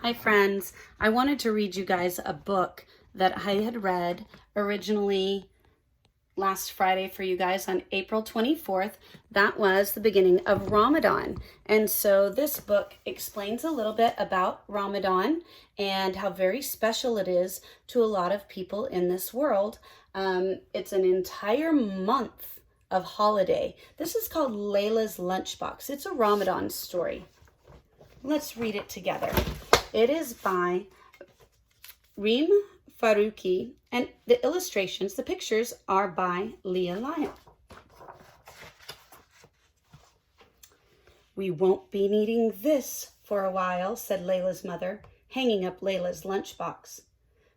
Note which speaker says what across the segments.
Speaker 1: Hi friends, I wanted to read you guys a book that I had read originally last Friday for you guys on April 24th. That was the beginning of Ramadan. And so this book explains a little bit about Ramadan and how very special it is to a lot of people in this world. It's an entire month of holiday. This is called Laila's Lunchbox. It's a Ramadan story. Let's read it together. It is by Reem Faruqi, and the illustrations, the pictures, are by Laila. "We won't be needing this for a while," said Layla's mother, hanging up Layla's lunchbox.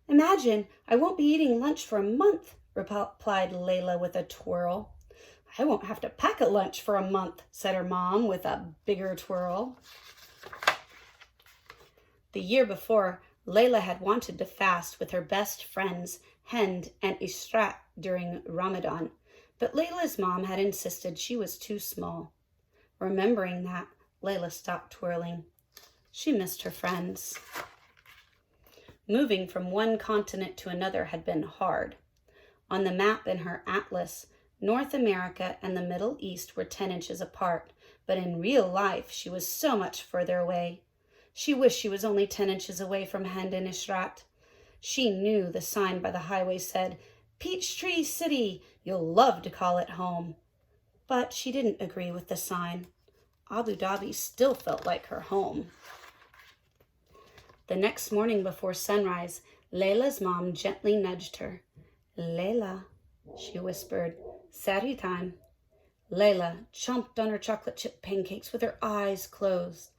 Speaker 1: "Imagine, I won't be eating lunch for a month," replied Layla with a twirl. "I won't have to pack a lunch for a month," said her mom with a bigger twirl. The year before, Laila had wanted to fast with her best friends, Hind and Ishrat, during Ramadan, but Layla's mom had insisted she was too small. Remembering that, Laila stopped twirling. She missed her friends. Moving from one continent to another had been hard. On the map in her atlas, North America and the Middle East were 10 inches apart, but in real life she was so much further away. She wished she was only 10 inches away from Hind and Ishrat. She knew the sign by the highway said, "Peachtree City, you'll love to call it home." But she didn't agree with the sign. Abu Dhabi still felt like her home. The next morning before sunrise, Layla's mom gently nudged her. "Layla," she whispered, "Sari time." Layla chomped on her chocolate chip pancakes with her eyes closed.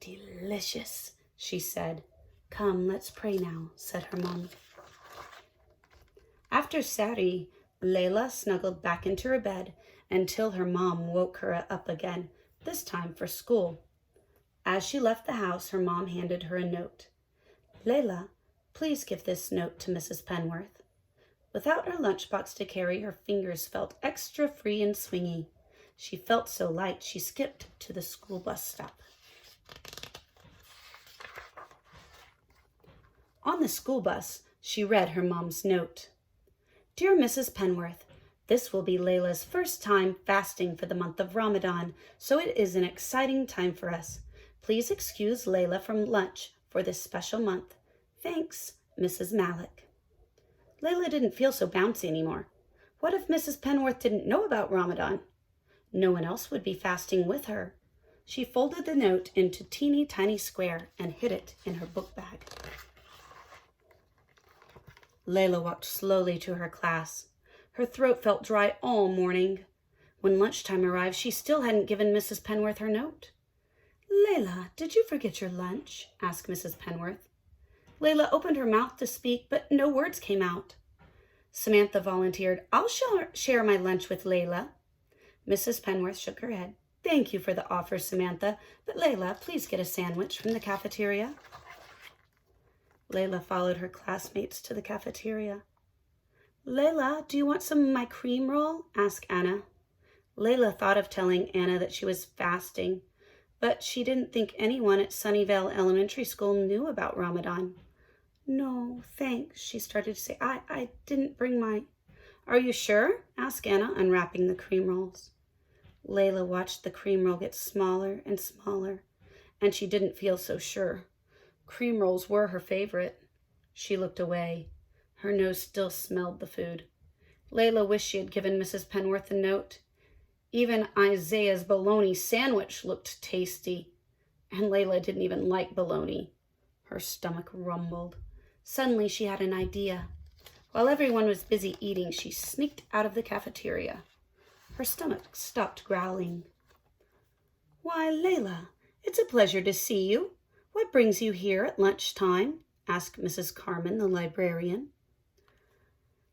Speaker 1: "Delicious," she said. "Come, let's pray now," said her mom. After Sari, Layla snuggled back into her bed until her mom woke her up again, this time for school. As she left the house, her mom handed her a note. "Layla, please give this note to Mrs. Penworth." Without her lunchbox to carry, her fingers felt extra free and swingy. She felt so light she skipped to the school bus stop. On the school bus, she read her mom's note. "Dear Mrs. Penworth, this will be Layla's first time fasting for the month of Ramadan, so it is an exciting time for us. Please excuse Layla from lunch for this special month. Thanks, Mrs. Malik." Layla didn't feel so bouncy anymore. What if Mrs. Penworth didn't know about Ramadan? No one else would be fasting with her. She folded the note into teeny tiny square and hid it in her book bag. Layla walked slowly to her class. Her throat felt dry all morning. When lunchtime arrived, she still hadn't given Mrs. Penworth her note. "Layla, did you forget your lunch?" asked Mrs. Penworth. Layla opened her mouth to speak, but no words came out. Samantha volunteered, "I'll share my lunch with Layla." Mrs. Penworth shook her head. "Thank you for the offer, Samantha, but Layla, please get a sandwich from the cafeteria." Layla followed her classmates to the cafeteria. "Layla, do you want some of my cream roll?" asked Anna. Layla thought of telling Anna that she was fasting, but she didn't think anyone at Sunnyvale Elementary School knew about Ramadan. "No, thanks," she started to say. I didn't bring my..." "Are you sure?" asked Anna, unwrapping the cream rolls. Layla watched the cream roll get smaller and smaller, and she didn't feel so sure. Cream rolls were her favorite. She looked away. Her nose still smelled the food. Layla wished she had given Mrs. Penworth a note. Even Isaiah's bologna sandwich looked tasty, and Layla didn't even like bologna. Her stomach rumbled. Suddenly she had an idea. While everyone was busy eating, she sneaked out of the cafeteria. Her stomach stopped growling. "Why, Layla, it's a pleasure to see you. What brings you here at lunchtime?" asked Mrs. Carmen, the librarian.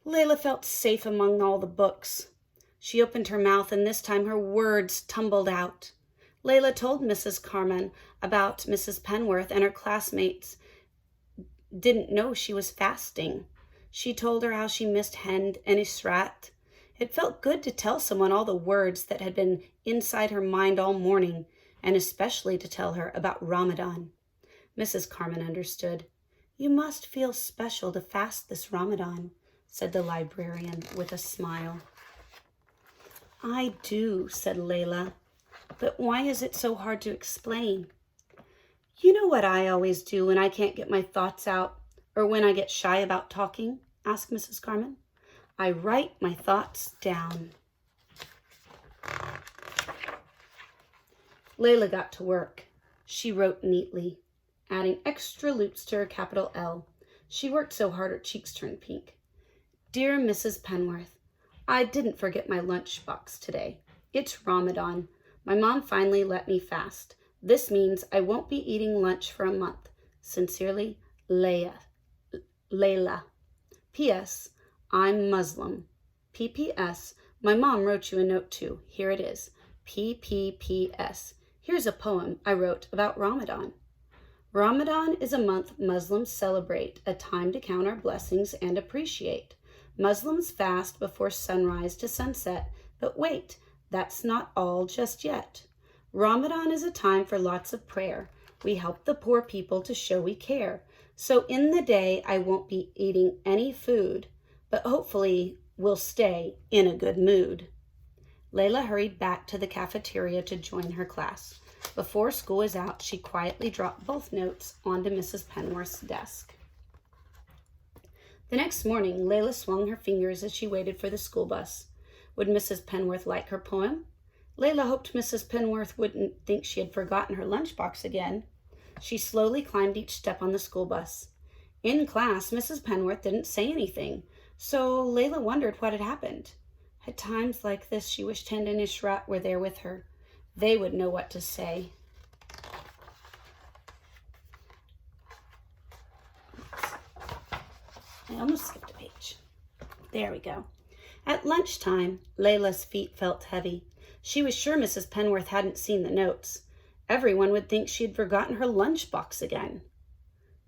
Speaker 1: Layla felt safe among all the books. She opened her mouth, and this time her words tumbled out. Layla told Mrs. Carmen about Mrs. Penworth, and her classmates didn't know she was fasting. She told her how she missed Hind and Ishrat. It felt good to tell someone all the words that had been inside her mind all morning, and especially to tell her about Ramadan. Mrs. Carmen understood. "You must feel special to fast this Ramadan," said the librarian with a smile. "I do," said Laila. "But why is it so hard to explain?" "You know what I always do when I can't get my thoughts out, or when I get shy about talking?" asked Mrs. Carmen. "I write my thoughts down." Laila got to work. She wrote neatly, adding extra loops to her capital L. She worked so hard her cheeks turned pink. "Dear Mrs. Penworth, I didn't forget my lunchbox today. It's Ramadan. My mom finally let me fast. This means I won't be eating lunch for a month. Sincerely, Laila. P.S. I'm Muslim. P.P.S. My mom wrote you a note too. Here it is. P.P.P.S. Here's a poem I wrote about Ramadan. Ramadan is a month Muslims celebrate, a time to count our blessings and appreciate. Muslims fast before sunrise to sunset, but wait, that's not all just yet. Ramadan is a time for lots of prayer. We help the poor people to show we care. So in the day, I won't be eating any food, but hopefully we'll stay in a good mood. Laila hurried back to the cafeteria to join her class. Before school was out, she quietly dropped both notes onto Mrs. Penworth's desk. The next morning, Laila swung her fingers as she waited for the school bus. Would Mrs. Penworth like her poem? Laila hoped Mrs. Penworth wouldn't think she had forgotten her lunchbox again. She slowly climbed each step on the school bus. In class, Mrs. Penworth didn't say anything, so Laila wondered what had happened. At times like this, she wished Hind and Ishrat were there with her. They would know what to say. I almost skipped a page. There we go. At lunchtime, Laila's feet felt heavy. She was sure Mrs. Penworth hadn't seen the notes. Everyone would think she had forgotten her lunchbox again.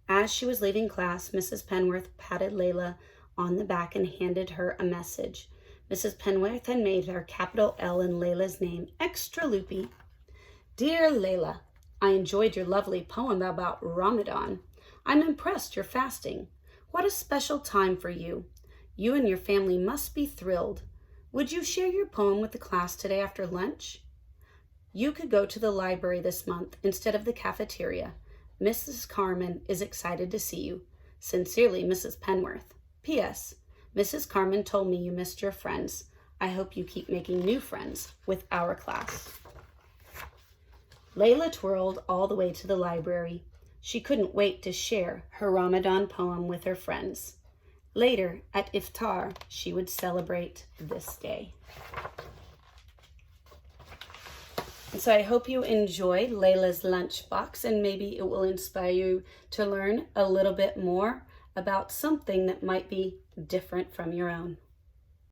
Speaker 1: As she was leaving class, Mrs. Penworth patted Laila on the back and handed her a message. Mrs. Penworth had made her capital L in Laila's name extra loopy. Dear Laila, I enjoyed your lovely poem about Ramadan. I'm impressed you're fasting. What a special time for you. You and your family must be thrilled. Would you share your poem with the class today after lunch? You could go to the library this month instead of the cafeteria. Mrs. Carmen is excited to see you. Sincerely, Mrs. Penworth. P.S. Mrs. Carmen told me you missed your friends. I hope you keep making new friends with our class. Laila twirled all the way to the library. She couldn't wait to share her Ramadan poem with her friends. Later, at iftar, she would celebrate this day. And so I hope you enjoyed Laila's lunchbox, and maybe it will inspire you to learn a little bit more about something that might be different from your own.